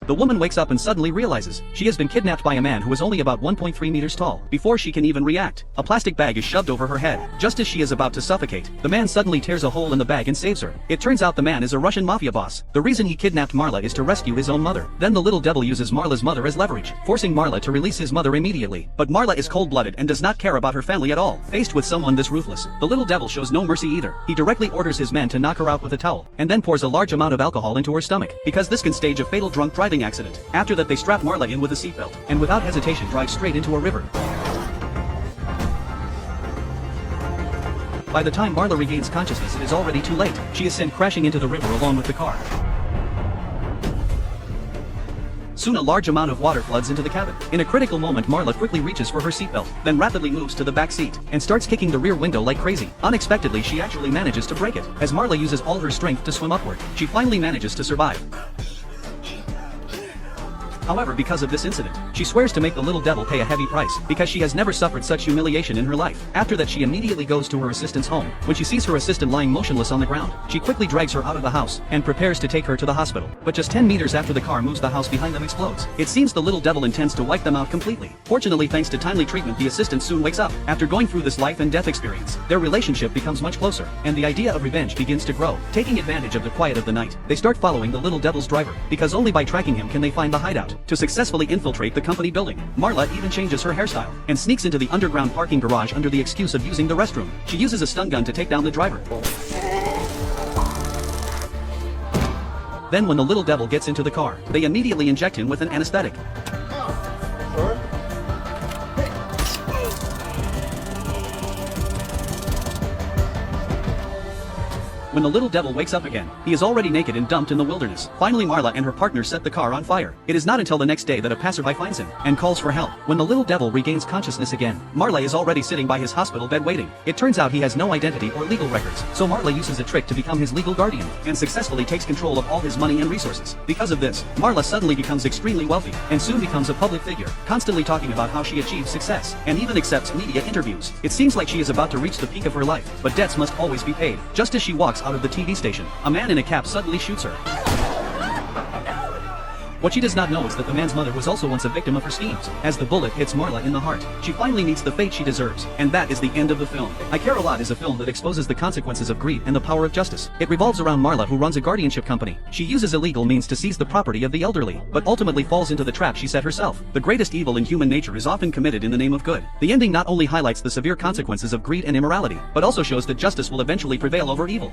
The woman wakes up and suddenly realizes she has been kidnapped by a man who is only about 1.3 meters tall. Before she can even react, a plastic bag is shoved over her head. Just as she is about to suffocate, the man suddenly tears a hole in the bag and saves her. It turns out the man is a Russian mafia boss. The reason he kidnapped Marla is to rescue his own mother. Then the little devil uses Marla's mother as leverage, forcing Marla to release his mother immediately. But Marla is cold-blooded and does not care about her family at all. Faced with someone this ruthless, the little devil shows no mercy either. He directly orders his men to knock her out with a towel, and then pours a large amount of alcohol into her stomach, because this can stage a fatal drunk driving accident. After that, they strap Marla in with a seatbelt, and without hesitation drive straight into a river. By the time Marla regains consciousness, it is already too late. She is sent crashing into the river along with the car. Soon a large amount of water floods into the cabin. In a critical moment, Marla quickly reaches for her seatbelt, then rapidly moves to the back seat, and starts kicking the rear window like crazy. Unexpectedly, she actually manages to break it. As Marla uses all her strength to swim upward, she finally manages to survive. However, because of this incident, she swears to make the little devil pay a heavy price, because she has never suffered such humiliation in her life. After that, she immediately goes to her assistant's home. When she sees her assistant lying motionless on the ground, she quickly drags her out of the house, and prepares to take her to the hospital. But just 10 meters after the car moves, the house behind them explodes. It seems the little devil intends to wipe them out completely. Fortunately, thanks to timely treatment, the assistant soon wakes up. After going through this life and death experience, their relationship becomes much closer, and the idea of revenge begins to grow. Taking advantage of the quiet of the night, they start following the little devil's driver, because only by tracking him can they find the hideout. To successfully infiltrate the company building, Marla even changes her hairstyle, and sneaks into the underground parking garage under the excuse of using the restroom. She uses a stun gun to take down the driver. Then when the little devil gets into the car, they immediately inject him with an anesthetic. When the little devil wakes up again, he is already naked and dumped in the wilderness. Finally, Marla and her partner set the car on fire. It is not until the next day that a passerby finds him and calls for help. When the little devil regains consciousness again, Marla is already sitting by his hospital bed waiting. It turns out he has no identity or legal records, so Marla uses a trick to become his legal guardian, and successfully takes control of all his money and resources. Because of this, Marla suddenly becomes extremely wealthy, and soon becomes a public figure, constantly talking about how she achieved success, and even accepts media interviews. It seems like she is about to reach the peak of her life, but debts must always be paid. Just as she walks out of the TV station, a man in a cap suddenly shoots her. What she does not know is that the man's mother was also once a victim of her schemes. As the bullet hits Marla in the heart, she finally meets the fate she deserves, and that is the end of the film. I Care a Lot is a film that exposes the consequences of greed and the power of justice. It revolves around Marla, who runs a guardianship company. She uses illegal means to seize the property of the elderly, but ultimately falls into the trap she set herself. The greatest evil in human nature is often committed in the name of good. The ending not only highlights the severe consequences of greed and immorality, but also shows that justice will eventually prevail over evil.